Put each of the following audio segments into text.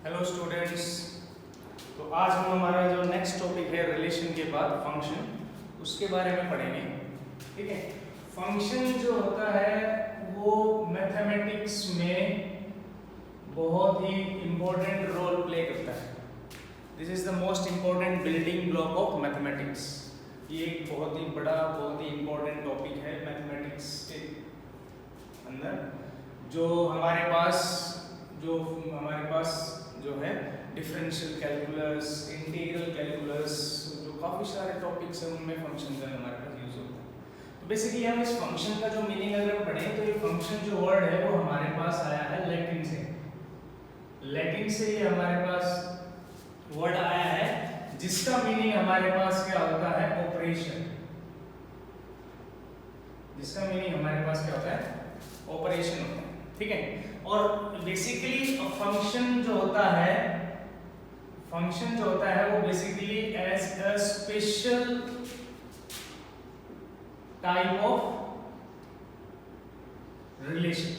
Hello students. तो आज हम हमारा जो नेक्स्ट टॉपिक है रिलेशन के बाद फंक्शन, उसके बारे में पढ़ेंगे। ठीक है, फंक्शन जो होता है वो मैथमेटिक्स में बहुत ही इम्पोर्टेंट रोल प्ले करता है। This is the most important building block of mathematics. ये एक बहुत ही बड़ा, बहुत ही इम्पोर्टेंट टॉपिक है मैथमेटिक्स के अंदर। जो हमारे पास जो है डिफरेंशियल कैलकुलस, इंटीग्रल कैलकुलस, जो काफ़ी सारे टॉपिक्स हैं उनमें फंक्शन का हमारे पास यूज होता है। तो बेसिकली हम इस फंक्शन का जो मीनिंग अगर हम पढ़ें तो ये फंक्शन जो वर्ड है वो हमारे पास आया है लैटिन से। लैटिन से ये हमारे पास वर्ड आया है जिसका मीनिंग हमारे पास क्या होता है, ऑपरेशन। जिसका मीनिंग हमारे पास क्या होता है, ऑपरेशन होता है। ठीक है, और बेसिकली फंक्शन जो होता है वो basically as a special type of relation.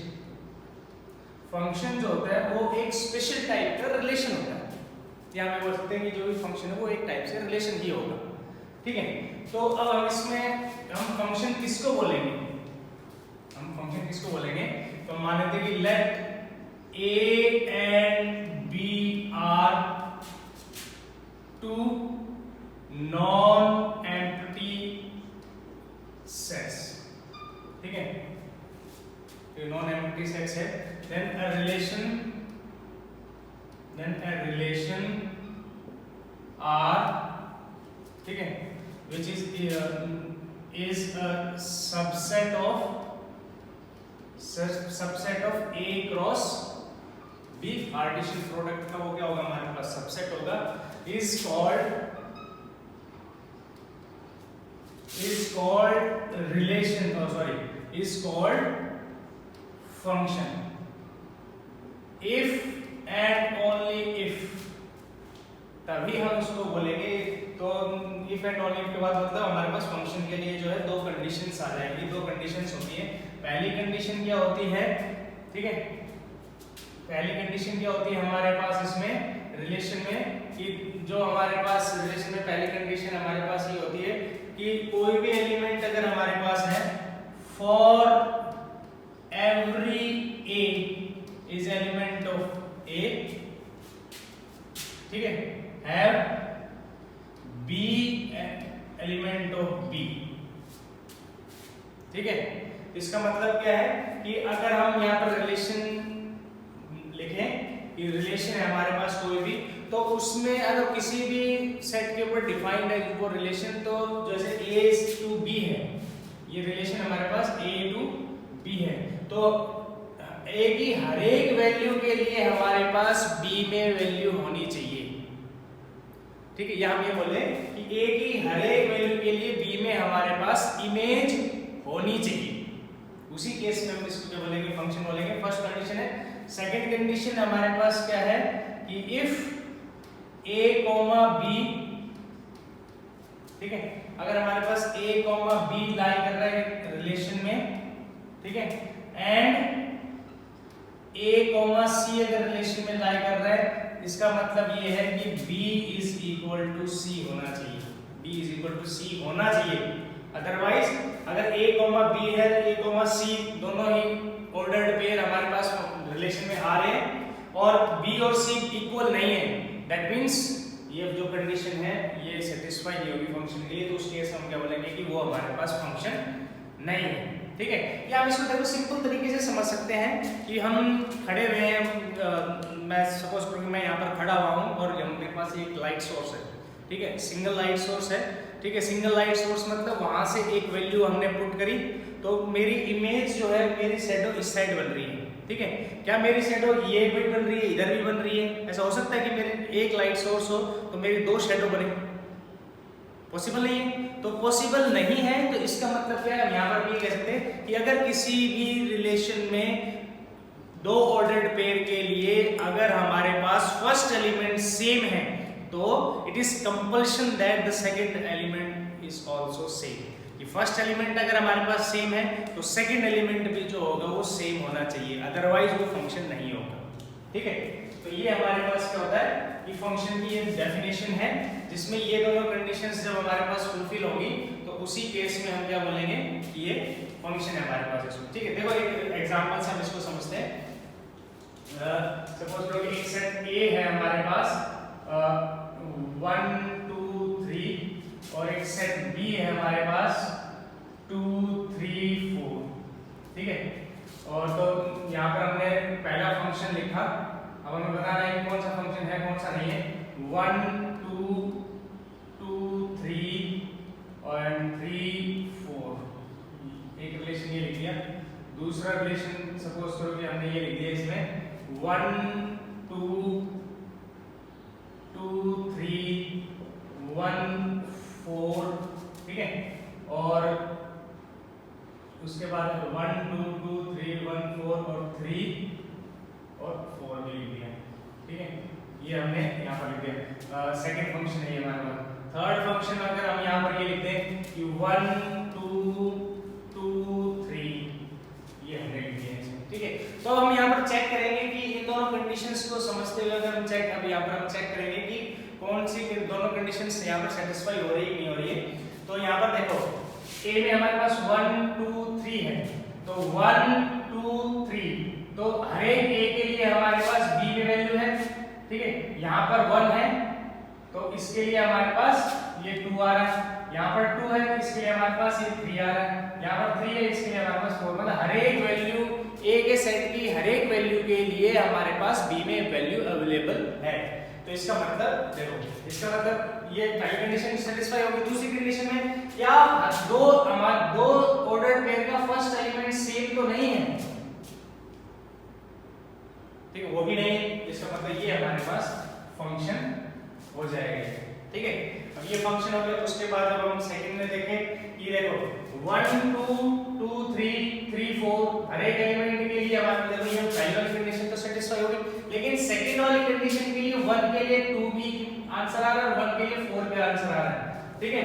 Function जो होता है वो एक स्पेशल टाइप का रिलेशन होता है। या हम बोल सकते हैं कि जो भी फंक्शन है वो एक टाइप से रिलेशन ही होगा। ठीक है, तो अब हम इसमें फंक्शन किसको बोलेंगे, तो मान लेते हैं कि late A and B are two non-empty sets। ठीक है, तो non-empty sets है। then a relation R, ठीक है, which is a subset of A cross B। Partition product का वो क्या होगा, हमारे पास सबसेट होगा। is called function if and only if। तभी हम उसको बोलेंगे। तो if and only if के बाद मतलब हमारे पास फंक्शन के लिए जो है दो कंडीशंस आ जाएंगी। दो कंडीशंस होती है। पहली कंडीशन क्या होती है, ठीक है, पहली कंडीशन क्या होती है हमारे पास इसमें रिलेशन में, कि जो हमारे पास रिलेशन में पहली कंडीशन हमारे पास ये होती है कि कोई भी एलिमेंट अगर हमारे पास है, for every A is element of A, ठीक है, have B element of B। ठीक है, इसका मतलब क्या है कि अगर हम यहाँ पर रिलेशन लिखें कि रिलेशन है हमारे पास कोई भी, तो उसमें अगर किसी भी सेट के ऊपर डिफाइंड है वो रिलेशन, तो जैसे A to B है, ये रिलेशन हमारे पास A to B है, तो A की हर एक वैल्यू के लिए हमारे पास B में वैल्यू होनी चाहिए। ठीक है, या हम ये बोले कि A की हर एक वैल्यू के लिए B में हमारे पास इमेज होनी चाहिए। उसी केस में हम इसको क्या बोलेंगे, फंक्शन बोलेंगे। फर्स्ट कंडीशन है। सेकंड कंडीशन हमारे पास क्या है कि इफ A, B, ठीक है, अगर हमारे पास A, B लाई कर रहा है रिलेशन में, ठीक है, एंड A, C अगर रिलेशन में लाई कर रहा है, इसका मतलब ये है कि B is equal to C होना चाहिए। B is equal to C होना चाहिए। अदरवाइज अगर A, B है, A, C दोनों ही ऑर्डर्ड पेयर हमारे पास रिलेशन में आ रहे हैं और B और C इक्वल नहीं है, दैट मींस ये जो कंडीशन है ये सेटिस्फाई नहीं होगी फंक्शन के लिए, तो उस केस में हम क्या बोलेंगे कि वो हमारे पास फंक्शन नहीं है। ठीक है, या हम इसको देखो सिंपल तरीके से समझ सकते हैं कि हम खड़े हुए हैं, मैं सपोज करूँ कि मैं यहाँ पर खड़ा हुआ हूँ और मेरे पास एक लाइट सोर्स है। ठीक है, सिंगल लाइट सोर्स है। ठीक है, सिंगल लाइट सोर्स मतलब वहां से एक वैल्यू हमने पुट करी, तो मेरी इमेज जो है, मेरी शैडो इस साइड बन रही है। ठीक है, क्या मेरी शैडो ये भी बन रही है, इधर भी बन रही है? ऐसा हो सकता है कि मेरे एक लाइट सोर्स हो तो मेरी दो शैडो बने? पॉसिबल नहीं है। तो पॉसिबल नहीं है तो इसका मतलब क्या है, हम यहाँ पर भी कह सकते हैं कि अगर किसी भी रिलेशन में दो ऑर्डर्ड पेयर के लिए अगर हमारे पास फर्स्ट एलिमेंट सेम है, तो it is compulsion that the second element is also same. कि फर्स्ट एलिमेंट अगर हमारे पास सेम है तो सेकंड एलिमेंट भी जो होगा वो सेम होना चाहिए, अदरवाइज वो फंक्शन नहीं होगा। ठीक है, तो ये हमारे पास क्या होता है कि फंक्शन की ये डेफिनेशन है, जिसमें ये दोनों कंडीशंस जब हमारे पास फुलफिल होगी तो उसी केस में हम क्या बोलेंगे कि ये फंक्शन है हमारे पास इसमें। ठीक है, देखो एक एग्जांपल से हम इसको समझते हैं। सपोज करो कि एक सेट ए है हमारे पास 1 2 3 और एक सेट बी है हमारे पास 2 3 4। ठीक है, और तो यहाँ पर हमने पहला फंक्शन लिखा, अब हमें बताना है कि कौन सा फंक्शन है कौन सा नहीं है। 1 2 2 3 और 3 4 एक रिलेशन ये लिख दिया। दूसरा रिलेशन सपोज करो कि हमने ये लिख दिया इसमें 1 2 2 3 1 4। ठीक है, और उसके बाद 1 2 2 3 1 4 और 3 और 4 भी लिख दिया। ठीक है, ये हमने यहाँ पर लिख दिया। सेकंड फंक्शन है ये हमारे पास। थर्ड फंक्शन अगर हम यहाँ पर ये लिखते हैं कि 1 2 2 3, ये हमने लिख दिया इसमें। ठीक है, तो हम यहाँ पर चेक करेंगे कि इन दोनों कंडीशंस को समझते हुए अगर हम चेक अब यहाँ पर हम चेक करेंगे कि कौन सी दोनों कंडीशंस यहाँ पर सेटिस्फाई हो रही है नहीं हो रही है। तो यहाँ पर देखो ए में हमारे पास 1 2 3 है, तो 1 2 3, तो हर एक ए के लिए हमारे पास बी में वैल्यू है। ठीक है, यहाँ पर 1 है तो इसके लिए हमारे पास ये 2 आ रहा है, यहाँ पर 2 है इसके लिए हमारे पास ये 3 आ रहा है, यहाँ पर 3 है इसके लिए हमारे पास 4। मतलब हर एक वैल्यू ए के सेट की हर एक वैल्यू के लिए हमारे पास बी में वैल्यू अवेलेबल है। तो इसका मतलब देखो, इसका मतलब ये पहली कंडीशन सेटिस्फाई होगी। दूसरी कंडीशन में क्या दो ऑर्डर्ड पेयर का फर्स्ट एलिमेंट सेम तो नहीं है, ठीक है, वो भी नहीं, इसका मतलब ये हमारे पास फंक्शन हो जाएगा। ठीक है, अब ये फंक्शन हो गया। उसके बाद अब हम सेकंड में देखें, ये देखो 1 2 2 3 3 4 हर एक एलिमेंट के लिए हमारे देखो ये पहली वाली कंडीशन तो सेटिस्फाई हो गई, लेकिन सेकंड वाली कंडीशन के लिए 1 के लिए 2 भी आंसर आ रहा है और 1 के लिए 4 भी आंसर आ रहा है। ठीक है,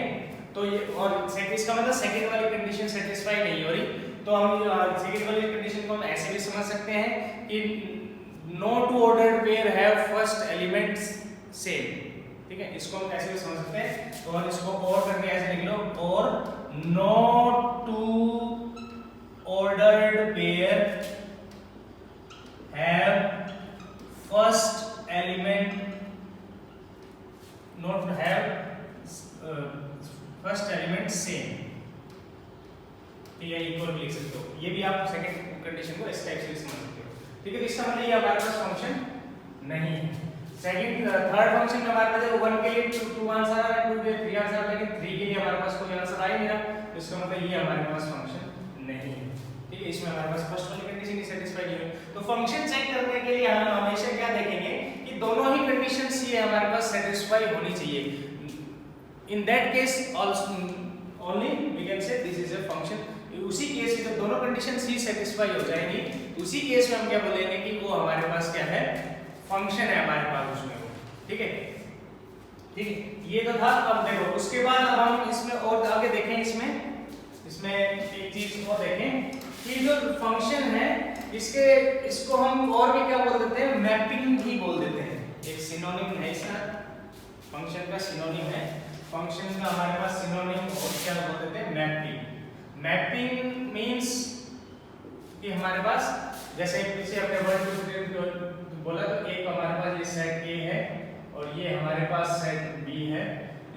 तो ये और इसका मतलब सेकंड वाली कंडीशन सेटिस्फाई नहीं हो रही। तो हम सेकंड वाली कंडीशन को हम ऐसे भी समझ सकते हैं कि no two ordered pair have first elements same. ठीक है, इसको हम ऐसे भी समझ सकते हैं। तो हम इसको और करके ऐसे लिख लो, और no two ordered pair have first element not have first element same. ये इक्वल लिख सकते हो, ये भी आप सेकंड कंडीशन को इस टाइप से समझ सकते हो। ठीक है, तो इसका मतलब ये हमारे पास फंक्शन नहीं है। सेकंड थर्ड फंक्शन में हमारे पास 1 के लिए 2 आंसर आ रहा है, 2 के लिए 3 आंसर आ रहा है, लेकिन 3 के लिए हमारे पास कोई आंसर आ ही नहीं रहा, तो इसका मतलब ये हमारे पास फंक्शन नहीं है। ठीक है, इसमें हमारे पास फर्स्ट वाली कंडीशन ही सेटिस्फाई नहीं हुई। तो फंक्शन चेक करने के लिए हम हमेशा क्या देखेंगे कि दोनों ही कंडीशंस ये हमारे पास सेटिस्फाई होनी चाहिए। In that case also only we can say this is a function. उसी केस में जब दोनों कंडीशंस ही सेटिस्फाई हो जाएंगी, उसी केस में हम क्या बोलेंगे कि वो हमारे पास क्या है, फंक्शन है हमारे पास उसमें वो। ठीक है, ठीक है, ये तो था। अब देखो उसके बाद अब हम इसमें और आगे देखें, इसमें एक चीज और देखें कि जो फंक्शन है इसको हम और भी क्या बोल देते हैं, मैपिंग भी बोल देते हैं। एक सिनोनिम है इसका, फंक्शन का सिनोनिम है, फंक्शन का हमारे पास सिनोनिम और क्या बोल देते हैं, मैपिंग। मैपिंग मींस कि हमारे पास जैसे पीछे हमने 1 2 3 बोला, तो एक हमारे पास ये सेट A है और ये हमारे पास सेट B है।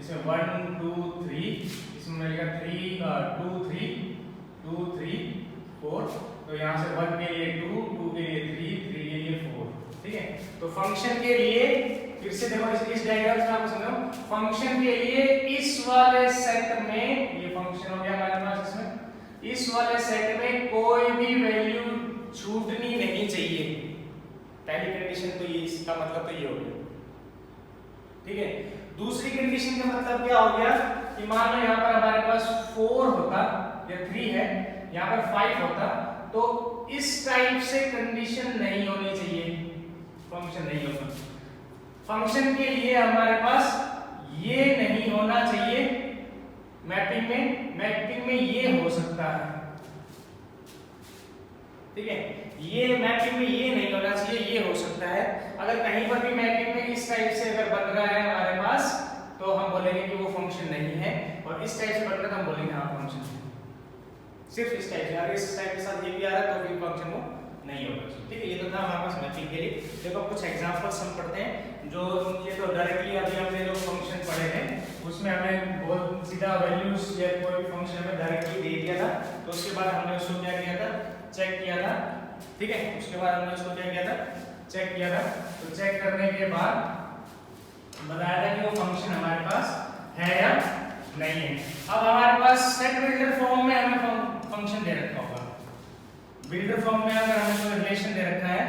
इसमें 1 2 3, इसमें मिलेगा 3 2 3 2 3 4, तो यहाँ से 1 के लिए 2 2 के लिए 3 3 के लिए 4। ठीक है, तो फंक्शन के लिए फिर से देखो इस डायग्राम से आपको समझाऊं, फंक्शन के लिए इस वाले सेट में ये फंक्शन हो गया हमारे पास, इसमें इस वाले सेट में कोई भी वैल्यू छूटनी नहीं चाहिए। पहली कंडीशन तो ये, इसका मतलब तो ये हो गया। ठीक है, दूसरी कंडीशन का मतलब क्या हो गया कि मान लो यहाँ पर हमारे पास 4 होता या 3 है, यहाँ पर 5 होता, तो इस टाइप से कंडीशन नहीं होनी चाहिए, फंक्शन नहीं होगा। फंक्शन के लिए हमारे पास ये नहीं होना चाहिए, मैपिंग में ये हो सकता है। ठीक है, ये मैपिंग में ये नहीं होना चाहिए, ये हो सकता है। अगर कहीं पर भी मैपिंग में इस टाइप से अगर बन रहा है हमारे पास तो हम बोलेंगे कि वो फंक्शन नहीं है, और इस टाइप से बन रहा है तो हम बोलेंगे हाँ फंक्शन है। सिर्फ इस टाइप से, अगर इस टाइप के साथ ये भी आ रहा है तो फिर फंक्शन वो नहीं होगा। ठीक है, ये तो था हमारे पास मैपिंग के लिए। देखो कुछ एग्जांपल्स हम पढ़ते हैं। जो ये तो डायरेक्टली अभी हमने जो फंक्शन पढ़े हैं उसमें हमें बहुत सीधा वैल्यूज या कोई फंक्शन हमें डायरेक्टली दे दिया था, तो उसके बाद हमने उसको क्या किया था, चेक किया था। ठीक है, उसके बाद हमने उसको क्या किया था, चेक किया था। तो चेक करने के बाद बताया था कि वो फंक्शन हमारे पास है या नहीं है। अब हमारे पास सेट बिल्डर फॉर्म में हमें फंक्शन दे रखा होगा। बिल्डर फॉर्म में अगर हमें कोई रिलेशन दे रखा है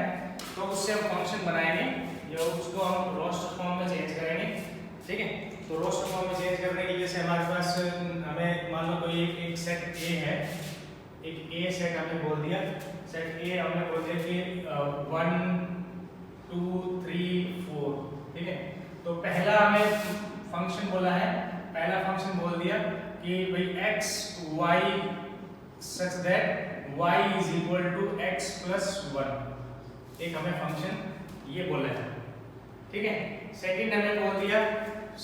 तो उससे हम फंक्शन बनाएंगे या उसको हम रोस्टर फॉर्म में चेंज करेंगे। ठीक है, तो रोस्टर फॉर्म में चेंज करने के लिए जैसे हमारे पास हमें मान लो कोई एक सेट ए है, एक ए सेट हमने बोल दिया, सेट ए हमने बोल दिया कि 1 2 3 4। ठीक है, तो पहला हमें फंक्शन बोला है, पहला फंक्शन बोल दिया कि भाई x y such that y is equal to x plus 1। एक हमें फंक्शन ये बोला है। ठीक है, सेकंड हमें बोल दिया,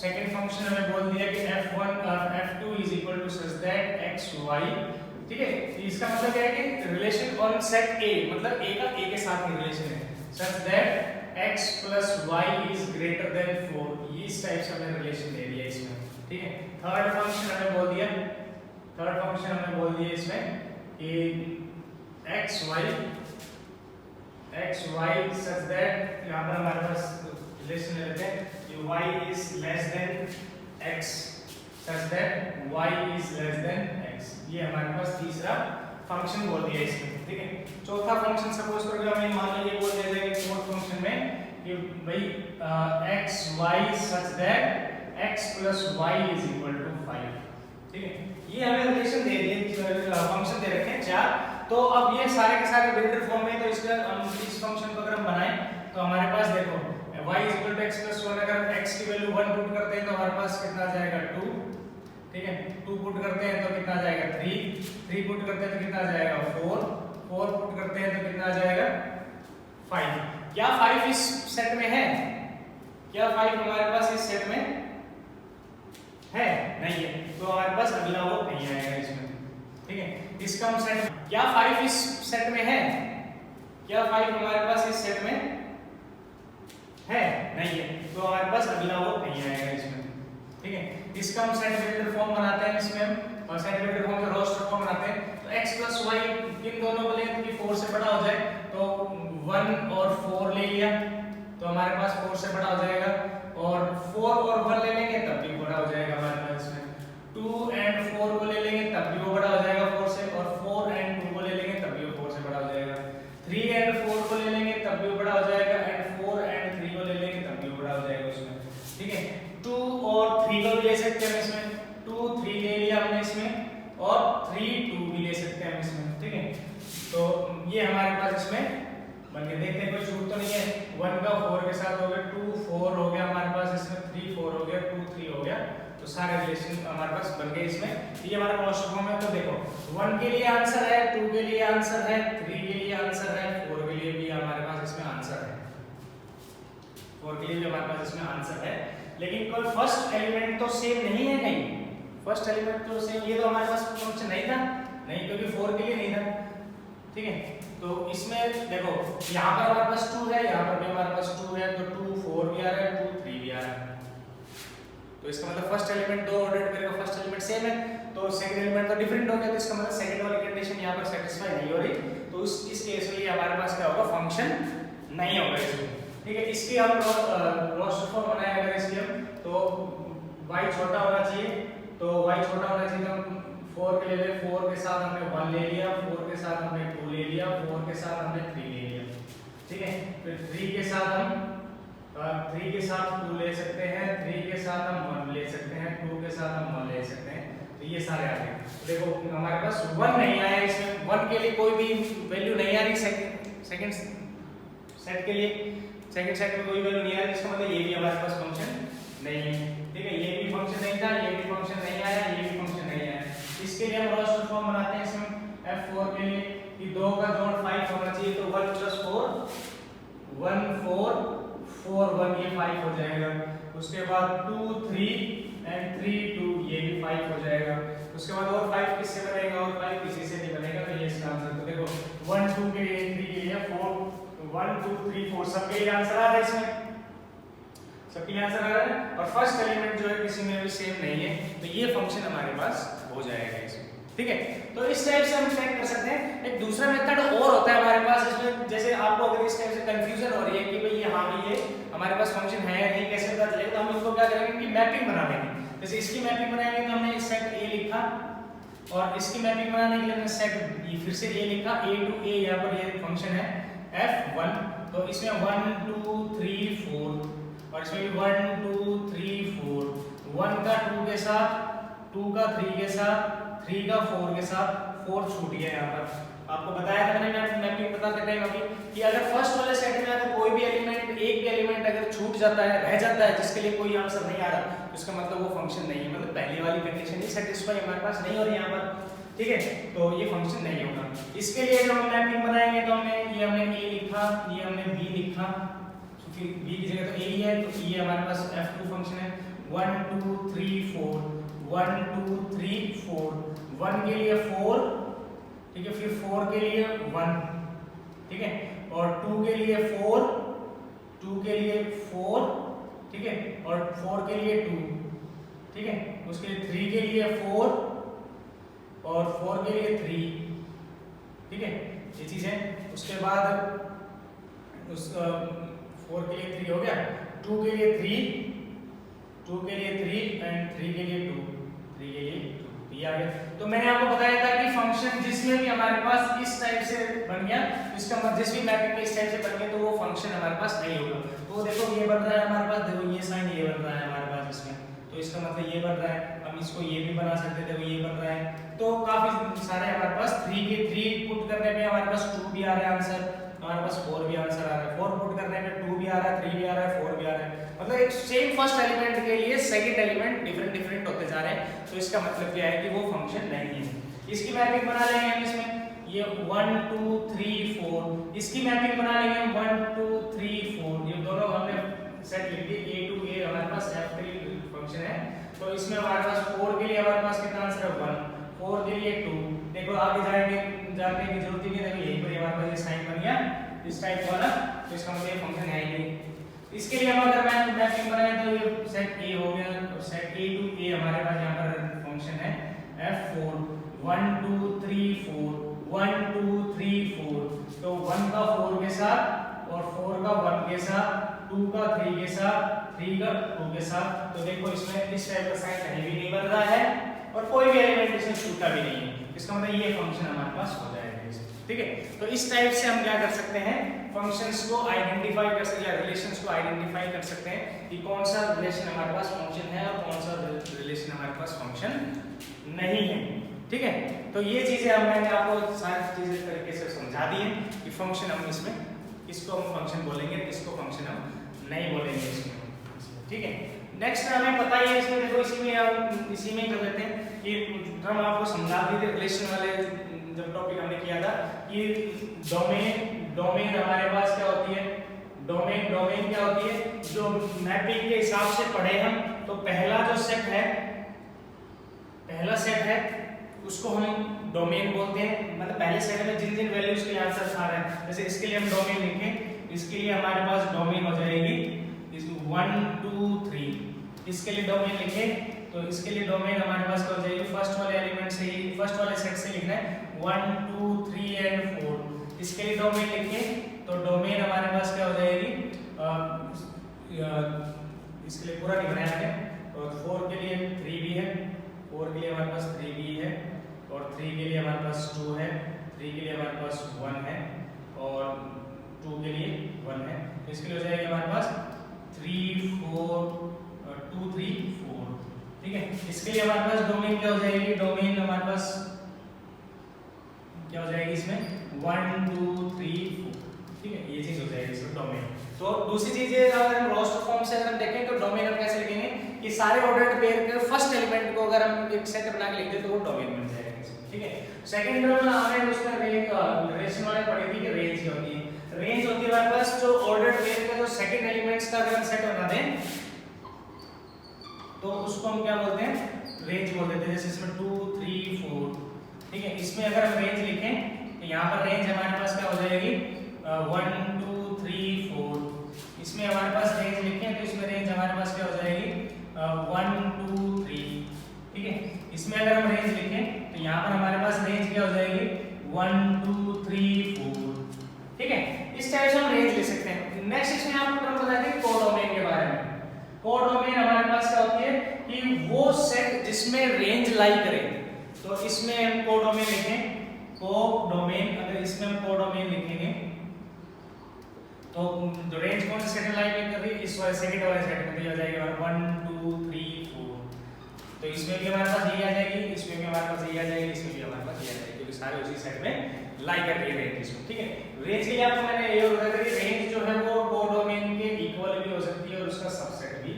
सेकंड फंक्शन हमें बोल दिया कि f1 और f2 is equal to such that x y। ठीक है, इसका मतलब क्या है कि रिलेशन ऑन सेट a, मतलब a का a के साथ ही रिलेशन है, such that x plus y is greater than 4। ये इस टाइप से हमें रिलेशन दे दिया इसमें। ठीक है, थर्ड फंक्शन हमें बोल दिया, थर्ड फंक्शन हमें बोल दिया इसमें कि x y such that, यहाँ पर हमारे पास रिलेशन लेते हैं कि y is less than x such that y is less than x। ये हमारे पास तीसरा फंक्शन बोल दिया इसमें। ठीक है, चौथा फंक्शन सपोज करो हमें मान लो ये बोल देते हैं कि फोर्थ फंक्शन में कि भाई x y such that x plus y is equal to 5। ठीक है, ये हमें रिलेशन दे दिए, फंक्शन दे रखे हैं चार। तो अब ये सारे के सारे बिल्डर फॉर्म में, तो इसका हम इस फंक्शन को अगर हम बनाएं तो हमारे पास देखो y is equal to x plus 1, अगर x की वैल्यू 1 पुट करते हैं तो हमारे पास कितना आ जाएगा 2। ठीक है, 2 पुट करते हैं तो कितना आ जाएगा 3, 3 पुट करते हैं तो कितना आ जाएगा 4, 4 पुट करते हैं तो कितना आ जाएगा 5। क्या 5 इस सेट में है? क्या 5 हमारे पास इस सेट में है? नहीं है, तो हमारे पास अगला वो नहीं आएगा इसमें। ठीक है, इसका हम सेट, क्या 5 इस सेट में है? क्या 5 हमारे पास इस सेट में है? नहीं है, तो हमारे पास अगला वो नहीं आएगा इसमें। ठीक है, इसका हम सेट बिल्डर फॉर्म बनाते हैं इसमें हम, और सेट बिल्डर फॉर्म से रोस्टर फॉर्म बनाते हैं। तो x plus y इन दोनों को लें कि 4 से बड़ा हो जाए, तो 1 और 4 ले लिया तो हमारे पास 4 से बड़ा हो जाएगा, और 4 और 1 ले लेंगे तब भी बड़ा हो जाएगा हमारे पास इसमें। 2 and 4 को ले लेंगे तब भी वो बड़ा हो जाएगा 4 से, और 4 and 2 को ले लेंगे तब भी वो 4 से बड़ा हो जाएगा। 3 and 4 को ले लेंगे तब भी वो बड़ा हो जाएगा, and 4 and 3 को ले लेंगे तब भी वो बड़ा हो जाएगा उसमें। ठीक है, 2 और 3 को भी ले सकते हैं इसमें, 2 3 ले लिया हमने इसमें, और 3 2 भी ले सकते हैं हम इसमें। ठीक है, तो ये हमारे पास इसमें बन के देखते हैं, कोई छूट तो नहीं है। 1 का 4 के साथ हो गया, 2 4 हो गया हमारे पास इसमें, 3 4 हो गया, 2 3 हो गया, तो सारे रिलेशन हमारे पास बन गए इसमें। ये हमारा रोस्टर फॉर्म है। तो देखो 1 के लिए आंसर है, 2 के लिए आंसर है, 3 के लिए आंसर है, 4 के लिए भी हमारे पास इसमें आंसर है, 4 के लिए भी हमारे पास इसमें आंसर है। लेकिन कोई फर्स्ट एलिमेंट तो सेम नहीं है कहीं, फर्स्ट एलिमेंट तो सेम, ये तो हमारे पास फंक्शन नहीं था, नहीं, क्योंकि 4 के लिए नहीं था। ठीक है, तो इसमें देखो यहाँ पर हमारे पास 2 है, यहाँ पर भी हमारे पास 2 है, तो 2 4 भी आ रहा है, 2 3 भी आ रहा है। तो इसका मतलब फर्स्ट एलिमेंट दो ऑर्डर करेगा, फर्स्ट एलिमेंट सेम है, तो सेकंड एलिमेंट तो डिफरेंट हो गया, तो इसका मतलब सेकंड वाली कंडीशन यहाँ पर सेटिस्फाई नहीं हो रही, तो इस केस में हमारे पास क्या होगा, फंक्शन नहीं होगा इसमें। ठीक है, इसकी हम रोस्टर फॉर्म बनाए अगर इसकी हम, तो y छोटा होना चाहिए, तो y छोटा होना चाहिए, तो हम 4 के ले, 4 के साथ हमने 1 ले लिया, 4 के साथ हमने 2 ले लिया, 4 के साथ हमने 3 ले लिया। ठीक है, फिर 3 के साथ हम 3 के साथ 2 ले सकते हैं, 3 के साथ हम 1 ले सकते हैं, 2 के साथ हम 1 ले सकते हैं, तो ये सारे आ गए। देखो हमारे पास 1 नहीं आया इसमें, 1 के लिए कोई भी वैल्यू नहीं आ रही, सेकंड सेट के लिए सेकंड सेट में कोई वैल्यू नहीं आ रही, इसका मतलब ये भी हमारे पास फंक्शन नहीं है। ठीक है, ये भी फंक्शन नहीं था, ये भी फंक्शन नहीं आया, ये भी फंक्शन नहीं आया। इसके लिए हम रोस्टर फॉर्म बनाते हैं इसमें f4 के लिए, कि 2 का जोड़ 5 होना चाहिए, तो 1 + 4 1 4 4 1 ये 5 हो जाएगा। उसके बाद 2 3 एंड 3 2 ये भी 5 हो जाएगा। उसके बाद और 5 किससे बनेगा, और 5 किसी से नहीं बनेगा, तो ये इसका आंसर। तो देखो 1 2 के लिए 3 के लिए 4 1 2 3 4 सबके लिए आंसर आ रहा है, इसमें सबके आंसर आ रहा है। और फर्स्ट एलिमेंट जो है किसी में भी सेम नहीं है, तो ये फंक्शन हमारे पास हो जाएगा इसमें, ठीक है। तो इस टाइप से हम चेक कर सकते हैं। एक दूसरा मेथड और होता है हमारे पास इसमें, जैसे आपको अगर इस टाइप से कंफ्यूजन हो रही है कि भाई यहाँ भी ये हमारे पास फंक्शन है या नहीं, कैसे पता चलेगा, तो हम इसको क्या करेंगे कि मैपिंग बना लेंगे। जैसे इसकी मैपिंग बनाएंगे तो हमने सेट ए लिखा, और इसकी मैपिंग बनाने के लिए हमने सेट बी फिर से ए लिखा, a टू a यहाँ पर ये फंक्शन है f1, तो इसमें 1 2 3 4, और इसमें भी 1 2 3 4, 1 का 2 के साथ, 2 का 3 के साथ, 3 का 4 के साथ, 4 छूट गया यहाँ पर। आपको बताया था मैंने मैपिंग पता करने में कि अगर फर्स्ट वाले सेट में अगर कोई भी एलिमेंट, एक भी एलिमेंट अगर छूट जाता है, रह जाता है, जिसके लिए कोई आंसर नहीं आ रहा, तो इसका मतलब वो फंक्शन नहीं है, मतलब पहली वाली कंडीशन ही सेटिस्फाई हमारे पास नहीं हो रही यहाँ पर, ठीक है, तो ये फंक्शन नहीं होगा। इसके लिए जब हम मैपिंग बनाएंगे तो हमने a लिखा, ये हमने b लिखा, फिर b की जगह तो a ही है, तो ये हमारे पास f2 फंक्शन है। 1 2 3 4 1 2 3 4, 1 के लिए 4, ठीक है, फिर 4 के लिए 1, ठीक है, और 2 के लिए 4, 2 के लिए 4, ठीक है, और 4 के लिए 2, ठीक है, उसके लिए 3 के लिए 4 और 4 के लिए 3, ठीक है, ये चीज है। उसके बाद उस 4 के लिए 3 हो गया, 2 के लिए 3, 2 के लिए 3 एंड 3 के लिए 2, 3 के लिए 2, ये आ गया। तो मैंने आपको बताया था कि फंक्शन जिसमें भी हमारे पास इस टाइप से बन गया, इसका मतलब जिस भी मैपिंग में इस टाइप से बन गया, तो वो फंक्शन हमारे पास नहीं होगा। तो देखो ये बन रहा है हमारे पास, देखो ये साइन ये बन रहा है हमारे पास इसमें, तो इसका मतलब ये बन रहा है। हम इसको ये भी बना सकते थे, वो ये बन रहा है। तो काफी सारे हमारे पास 3 के 3 पुट करने पे हमारे पास 2 भी आ रहा है आंसर, हमारे पास 4 भी आंसर आ रहा है, 4 पुट करने पे 2 भी आ रहा है, 3 भी आ रहा है, 4 भी आ रहा है। मतलब एक सेम फर्स्ट एलिमेंट के लिए सेकंड एलिमेंट डिफरेंट होते जा रहे हैं, तो इसका मतलब क्या है कि वो फंक्शन नहीं है। इसकी मैपिंग बना लेंगे हम इसमें, ये 1 2 3 4, इसकी मैपिंग बना लेंगे हम 1 2 3 4, ये दोनों हमने सेट लिख दिए, a टू a हमारे पास f3 फंक्शन है। तो इसमें हमारे पास 4 के लिए हमारे पास कितना आंसर है 1, 4 के लिए 2, देखो आगे जाने की जरूरत ही नहीं, देखो यहीं पर हमारे पास ये साइन बन गया इस टाइप वाला, तो इसका मतलब ये फंक्शन है ही नहीं। इसके लिए हम अगर मैपिंग बनाए तो ये सेट a हो गया, और सेट a टू a हमारे पास यहाँ पर फंक्शन है f4, 1 2 3 4, 1 2 3 4, तो 1 का 4 के साथ और 4 का 1 के साथ, 2 का 3 के साथ, 3 का 2 के साथ, तो देखो इसमें इस टाइप का साइन कहीं भी नहीं बन रहा है और कोई भी एलिमेंट इसमें छूटा भी नहीं है। इसका मतलब ये फंक्शन हमारे पास हो जाएगा, ठीक है। तो इस टाइप से हम क्या कर सकते हैं, फंक्शंस को आइडेंटिफाई कर सकते हैं, रिलेशंस को आइडेंटिफाई कर सकते हैं कि कौन सा रिलेशन हमारे पास फंक्शन है और कौन सा रिलेशन हमारे पास फंक्शन नहीं है, ठीक है। तो ये चीजें मैंने आपको सारी चीजें तरीके से समझा दी है कि फंक्शन हम इसमें किसको हम फंक्शन बोलेंगे, किसको फंक्शन हम नहीं बोलेंगे इसमें, ठीक है। नेक्स्ट हमें पता ही है इसमें, देखो इसी में कर लेते हैं कि हम आपको समझा दी थी रिलेशन वाले जब टॉपिक हमने किया था कि डोमेन हमारे पास क्या होती है, डोमेन क्या होती है, जो मैपिंग के हिसाब से पढ़े हम, तो पहला जो सेट है उसको हम डोमेन बोलते हैं। मतलब पहले सेट में जिन वैल्यूज के आंसर आ रहे हैं, जैसे इसके लिए हम डोमेन लिखें, इसके लिए हमारे पास डोमेन हो जाएगी 1 2 3, इसके लिए डोमेन लिखें तो इसके लिए डोमेन हमारे पास क्या हो जाएगी, फर्स्ट वाले एलिमेंट से ही, फर्स्ट वाले सेट से लिखना है 1 2 3 एंड 4। इसके लिए डोमेन लिखें तो डोमेन हमारे पास क्या हो जाएगी, इसके लिए पूरा नहीं बनाया हमने, और 4 के लिए 3 भी है, 4 के लिए हमारे पास 3 भी है, और 3 के लिए हमारे पास 2 है, 3 के लिए हमारे पास 1 है, और 2 के लिए 1 है। तो इसके लिए हो जाएगा हमारे पास 3 4 2 3 4, ठीक है। इसके लिए हमारे पास डोमेन क्या हो जाएगी, डोमेन हमारे पास क्या हो जाएगी इसमें 1 2 3 4, ठीक है, ये चीज हो जाएगी इसमें डोमेन। तो दूसरी चीज है, अगर हम रोस्टर फॉर्म से अगर हम देखें तो डोमेन हम कैसे लिखेंगे कि सारे ऑर्डर्ड पेयर के फर्स्ट एलिमेंट को अगर हम एक सेट बना के लिख दें तो वो डोमेन बन जाएगा, ठीक है। सेकंड टर्म हमें उसमें रिलेशन वाले पढ़ी थी कि रेंज क्या होती है। रेंज होती है हमारे पास जो ऑर्डर पेयर का जो सेकंड एलिमेंट्स का अगर हम सेट बना दें तो उसको हम क्या बोलते हैं, रेंज बोल देते हैं। जैसे इसमें 2 3 4, ठीक है। इसमें अगर हम रेंज लिखें तो यहाँ पर रेंज हमारे पास क्या हो जाएगी 1 2 3 4। इसमें हमारे पास रेंज लिखें तो इसमें रेंज हमारे पास क्या हो जाएगी 1 2 3, ठीक है। इसमें अगर हम रेंज लिखें तो यहाँ पर हमारे पास रेंज क्या हो जाएगी 1 2 3 4, ठीक है। इस टाइप से हम रेंज ले सकते हैं। नेक्स्ट इसमें आपको टर्म बता दें कोडोमेन के बारे में। कोडोमेन हमारे पास क्या होती है कि वो सेट जिसमें रेंज लाई करे, तो इसमें हम कोडोमेन लिखें, कोडोमेन। अगर इसमें हम कोडोमेन लिखेंगे तो जो रेंज कौन से सेट लाई कर रही है, इस वाले सेकंड वाले सेट में हो जाएगी 1 2 3 4। तो इसमें भी हमारे पास ये आ जाएगी, इसमें भी हमारे पास ये आ जाएगी, इसमें भी हमारे पास ये आ जाएगी, क्योंकि सारे उसी सेट में लाई कर रही है रेंज इसमें, ठीक है। रेंज के लिए आपको मैंने ये बताया कि रेंज जो है वो कोडोमेन के इक्वल भी हो सकती है और उसका सबसेट भी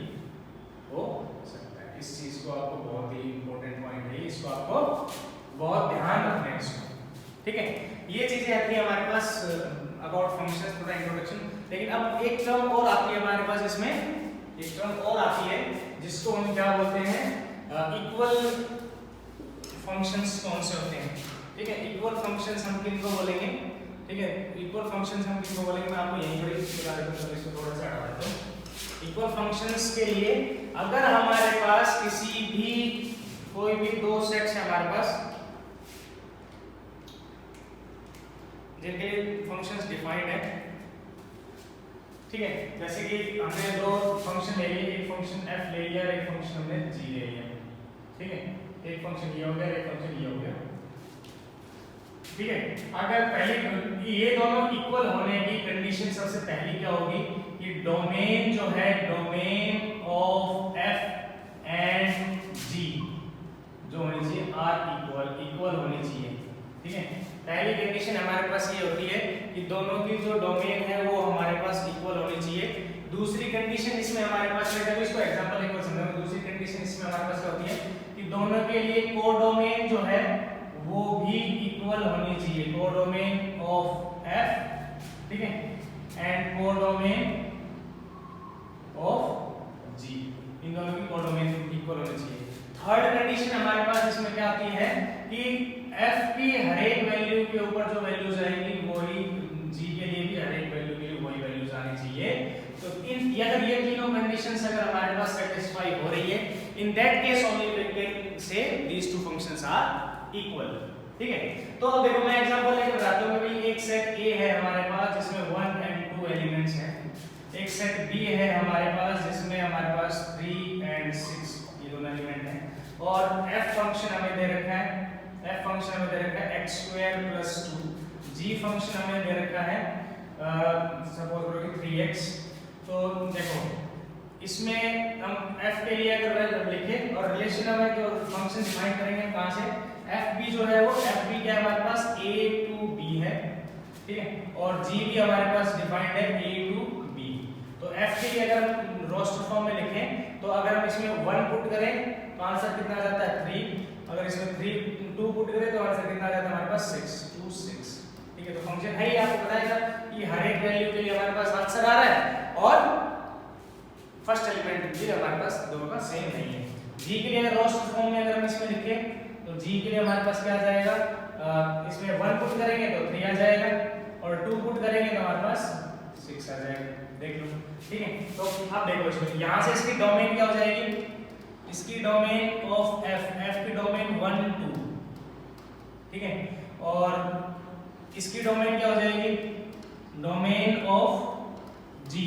हो सकता है। इस चीज को आपको बहुत ही इंपॉर्टेंट पॉइंट है, इसको आपको बहुत ध्यान रखना है इसको, ठीक है। ये चीजें आती है हमारे पास अबाउट फंक्शंस थोड़ा इंट्रोडक्शन। लेकिन अब एक टर्म और आती है हमारे पास, इसमें एक टर्म और आती है जिसको हम क्या बोलते हैं इक्वल फंक्शंस कौन से होते हैं, ठीक है। इक्वल फंक्शंस हम किनको बोलेंगे, ठीक है। इक्वल फंक्शंस हम किनको बोलेंगे मैं आपको यहीं पर बता देता हूं, इसको थोड़ा सा हटा देता हूं। इक्वल फंक्शंस के लिए अगर हमारे पास किसी भी कोई भी दो सेट्स है हमारे पास जिनके फंक्शंस डिफाइंड है, ठीक है। जैसे कि हमने दो फंक्शन ले लिए, एक फंक्शन f ले लिया और एक फंक्शन हमने g ले लिया, ठीक है। एक फंक्शन ये हो गया, एक फंक्शन ये हो गया, ठीक है। अगर पहले ये दोनों इक्वल होने की कंडीशन सबसे पहली क्या होगी कि डोमेन जो है domain of f and g जो होनी चाहिए आर इक्वल होनी चाहिए, ठीक है। पहली कंडीशन हमारे पास ये होती है कि दोनों की जो डोमेन है वो हमारे पास इक्वल होनी चाहिए। दूसरी कंडीशन इसमें हमारे पास है, इसको एग्जांपल एक और समझाऊं। दूसरी कंडीशन इसमें हमारे पास क्या होती है कि दोनों के लिए कोडोमेन जो है वो भी इक्वल होनी चाहिए, कोडोमेन ऑफ f, ठीक है, एंड कोडोमेन ऑफ g, इन दोनों की कोडोमेन इक्वल होनी चाहिए। थर्ड कंडीशन हमारे पास इसमें क्या आती है कि f की हर एक वैल्यू के ऊपर जो वैल्यूज आएंगी वही g के लिए भी हर एक वैल्यू के लिए वही वैल्यूज आनी चाहिए। तो इन अगर ये तीनों कंडीशंस अगर हमारे पास सेटिस्फाई हो रही है, in that case only we can say these two functions are equal, ठीक है। तो अब देखो मैं एग्जांपल लेकर बताता हूं कि एक सेट A है हमारे पास जिसमें 1 एंड 2 एलिमेंट्स हैं, एक सेट B है हमारे पास जिसमें हमारे पास 3 एंड 6 ये दोनों एलिमेंट हैं, और f फंक्शन हमें दे रखा है, f फंक्शन हमें दे रखा है x² + 2, g फंक्शन हमें दे रखा है सपोज करो कि 3x। तो देखो इसमें हम f के लिए अगर लिखें और रिलेशन में जो फंक्शन डिफाइन करेंगे कहां से, fb जो है वो fb क्या है हमारे पास a to b है, ठीक है, और g भी हमारे पास डिफाइंड है a to b। तो f के लिए अगर रोस्टर फॉर्म में लिखें तो अगर हम इसमें 1 पुट करें तो आंसर कितना आ जाता है 3, अगर इसमें 2 पुट करें तो आंसर कितना आ जाता है हमारे पास 6 2 6, ठीक है। तो फंक्शन है ही आपको बताएगा कि हर एक वैल्यू के लिए हमारे पास आंसर आ रहा है और फर्स्ट एलिमेंट भी हमारे पास दोनों का सेम नहीं है। g के लिए अगर रोस्टर फॉर्म में अगर हम इसमें लिखें तो g के लिए हमारे पास क्या आ जाएगा, इसमें 1 पुट करेंगे तो 3 आ जाएगा और 2 पुट करेंगे तो हमारे पास 6 आ जाएगा, देख लो, ठीक है। तो अब देखो इसमें यहां से इसकी डोमेन क्या हो जाएगी, इसकी डोमेन ऑफ f की डोमेन 1 2, ठीक है, और इसकी डोमेन क्या हो जाएगी डोमेन ऑफ g,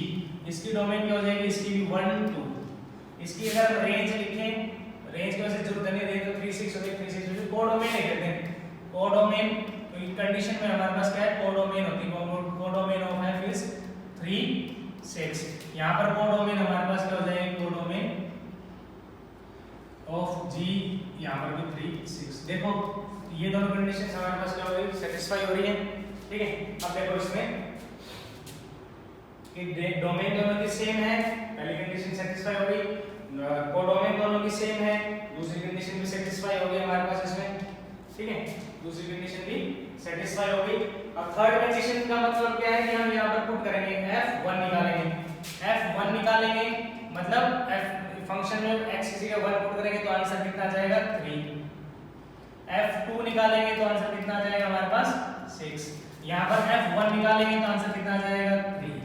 इसकी डोमेन क्या हो जाएगी इसकी भी 1 2। इसकी अगर हम रेंज लिखें, रेंज की वजह से जरूरत नहीं, रेंज तो 3 6 हो गई, 3 6 हो गई, कोडोमेन लिख देते हैं, कोडोमेन। तो इन कंडीशन में हमारे पास क्या है कोडोमेन होती है, कोडोमेन ऑफ f इज 3 6। यहां पर कोडोमेन हमारे पास क्या हो जाएगी कोडोमेन ऑफ g, यहां पर भी 3 6। देखो ये दोनों कंडीशंस हमारे पास क्या हो रही है सेटिस्फाई हो रही है, ठीक है। अब देखो इसमें कि डोमेन दोनों की सेम है, पहली कंडीशन सेटिस्फाई हो गई, कोडोमेन दोनों की सेम है, दूसरी कंडीशन भी सेटिस्फाई हो गई हमारे पास इसमें, ठीक है, दूसरी कंडीशन भी सेटिस्फाई हो गई। अब थर्ड कंडीशन का मतलब क्या है कि हम यहाँ पर पुट करेंगे f1 निकालेंगे। f1 निकालेंगे मतलब f फंक्शन में x की जगह 1 पुट करेंगे तो आंसर कितना आ जाएगा 3। f2 निकालेंगे तो आंसर कितना आ जाएगा हमारे पास 6। यहाँ पर f1 निकालेंगे तो आंसर कितना आ जाएगा 3।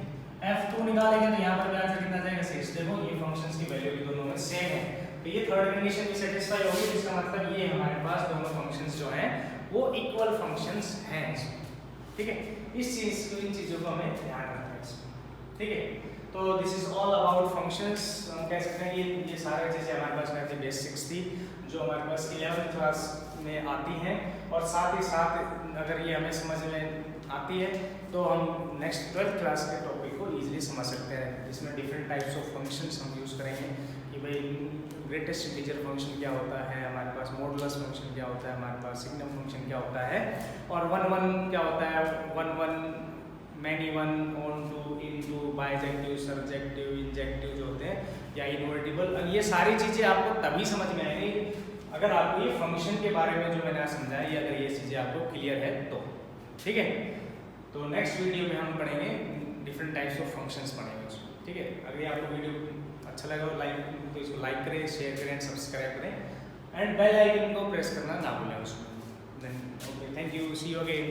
f2 निकालेंगे तो यहाँ पर भी आंसर कितना आ जाएगा 6। देखो ये फंक्शंस की वैल्यू भी दोनों में सेम है, तो ये थर्ड कंडीशन भी सेटिस्फाई होगी, जिसका मतलब ये हमारे पास दोनों फंक्शंस जो हैं वो इक्वल फंक्शंस हैं। ठीक है, इस चीज को, इन चीजों को हमें ध्यान रखना है इसमें। ठीक है, तो this is all about functions. हम कह सकते हैं ये सारी चीजें हमारे पास में बेसिक्स थी जो हमारे पास 11th क्लास में आती हैं, और साथ ही साथ अगर ये हमें समझ में आती है तो हम नेक्स्ट 12th क्लास के टॉपिक को इजीली समझ सकते हैं, जिसमें डिफरेंट टाइप्स ऑफ फंक्शंस हम यूज़ करेंगे कि भाई ग्रेटेस्ट इंटीजर फंक्शन क्या होता है हमारे पास, मॉडुलस फंक्शन क्या होता है हमारे पास, सिग्नम फंक्शन क्या होता है, और 1 1 क्या होता है, 1 1 many 1 onto into bijective surjective injective जो होते हैं, या इनवर्टिबल। ये सारी चीज़ें आपको तभी समझ में आएंगी अगर आपको ये फंक्शन के बारे में जो मैंने समझाया या अगर ये चीज़ें आपको क्लियर है तो। ठीक है, तो नेक्स्ट वीडियो में हम पढ़ेंगे डिफरेंट टाइप्स ऑफ फंक्शंस पढ़ेंगे उसमें। ठीक है, अगर ये आपको वीडियो अच्छा लगा तो इसको लाइक करें, शेयर करें, सब्सक्राइब करें, एंड बेल आइकन को प्रेस करना ना भूलें उसमें। Okay, thank you, see you again.